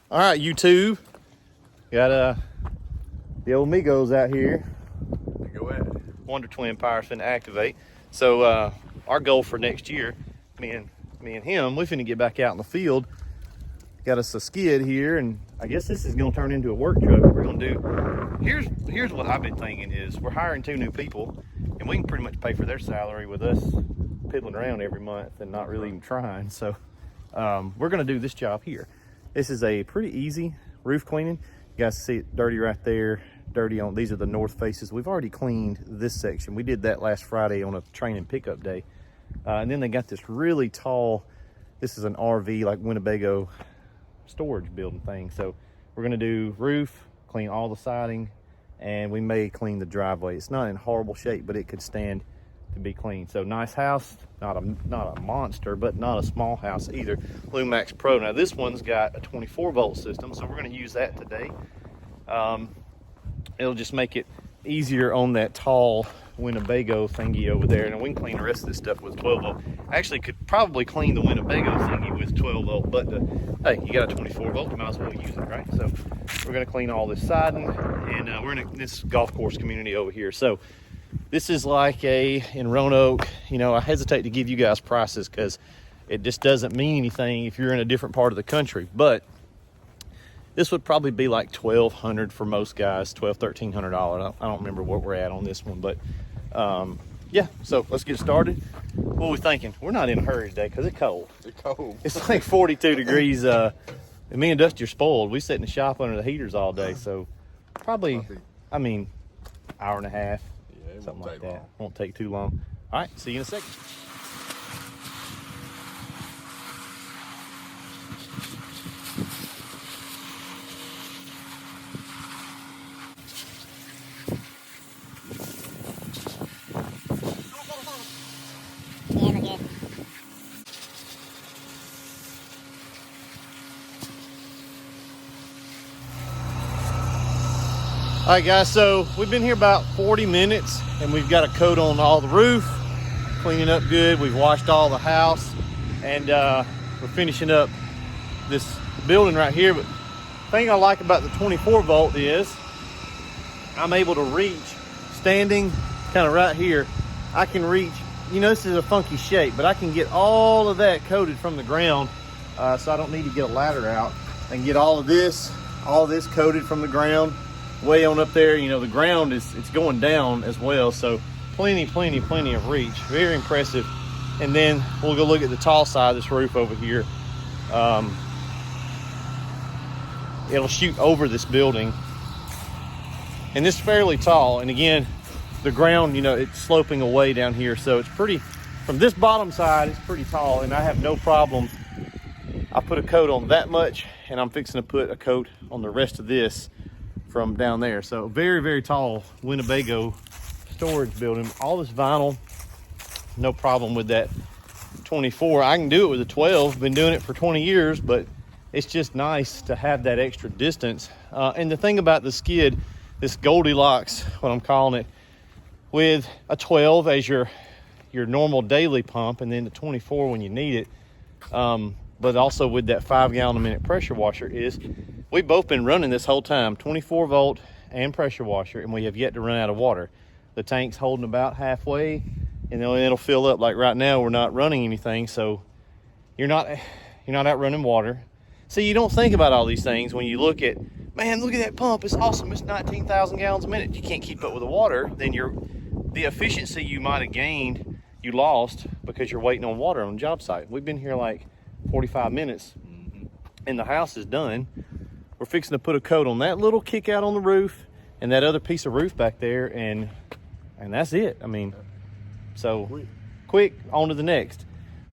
All right, YouTube. Got the old Migos out here. Go ahead. Wonder Twin Power's finna activate. So our goal for next year, me and him, we finna get back out in the field. Got us a skid here, and I guess this is gonna turn into a work truck. We're gonna do. Here's what I've been thinking is we're hiring 2 new people, and we can pretty much pay for their salary with us piddling around every month and not really even trying. So we're gonna do this job here. This is a pretty easy roof cleaning. You guys see it dirty right there, dirty on, these are the north faces. We've already cleaned this section. We did that last Friday on a training pickup day. And then they got this really tall, this is an RV, like Winnebago storage building thing. So we're gonna do roof, clean all the siding, and we may clean the driveway. It's not in horrible shape, but it could stand to be clean. So nice house, not a monster, but not a small house either. Lumax Pro. Now this one's got a 24-volt system, so we're going to use that today. It'll just make it easier on that tall Winnebago thingy over there, and we can clean the rest of this stuff with 12-volt. Actually could probably clean the Winnebago thingy with 12-volt, but hey, you got a 24-volt, you might as well use it, right? So we're going to clean all this siding, and we're in this golf course community over here. So this is like in Roanoke, you know, I hesitate to give you guys prices because it just doesn't mean anything if you're in a different part of the country. But this would probably be like $1,200 for most guys, $1,300. I don't remember what we're at on this one, but yeah. So let's get started. What are we thinking? We're not in a hurry today because it's cold. It's cold. It's like 42 degrees. And me and Dusty are spoiled. We sit in the shop under the heaters all day, so probably, I mean, hour and a half. Something like that. Won't take too long. All right, see you in a second. Yeah, we're good. All right, guys, so we've been here about 40 minutes, and we've got a coat on all the roof, cleaning up good. We've washed all the house, and we're finishing up this building right here. But the thing I like about the 24-volt is I'm able to reach, standing kind of right here, I can reach, you know, this is a funky shape, but I can get all of that coated from the ground, so I don't need to get a ladder out. I can get all this coated from the ground. Way on up there, you know, the ground it's going down as well, so plenty of reach. Very impressive. And then we'll go look at the tall side of this roof over here. It'll shoot over this building, and this is fairly tall, and again the ground, you know, it's sloping away down here, so it's pretty, from this bottom side it's pretty tall, and I have no problem. I put a coat on that much, and I'm fixing to put a coat on the rest of this from down there. So very tall Winnebago storage building. All this vinyl, no problem with that 24. I can do it with a 12. Been doing it for 20 years, but it's just nice to have that extra distance. And the thing about the skid, this Goldilocks, what I'm calling it, with a 12 as your normal daily pump, and then the 24 when you need it, but also with that 5 gallon a minute pressure washer, is we've both been running this whole time, 24-volt and pressure washer, and we have yet to run out of water. The tank's holding about halfway, and then it'll fill up. Like right now, we're not running anything, so you're not out running water. See, you don't think about all these things when you look at, man, look at that pump, it's awesome, it's 19,000 gallons a minute. You can't keep up with the water, then the efficiency you might have gained, you lost because you're waiting on water on the job site. We've been here like 45 minutes, and the house is done. We're fixing to put a coat on that little kick out on the roof and that other piece of roof back there, and that's it. I mean, so quick, on to the next.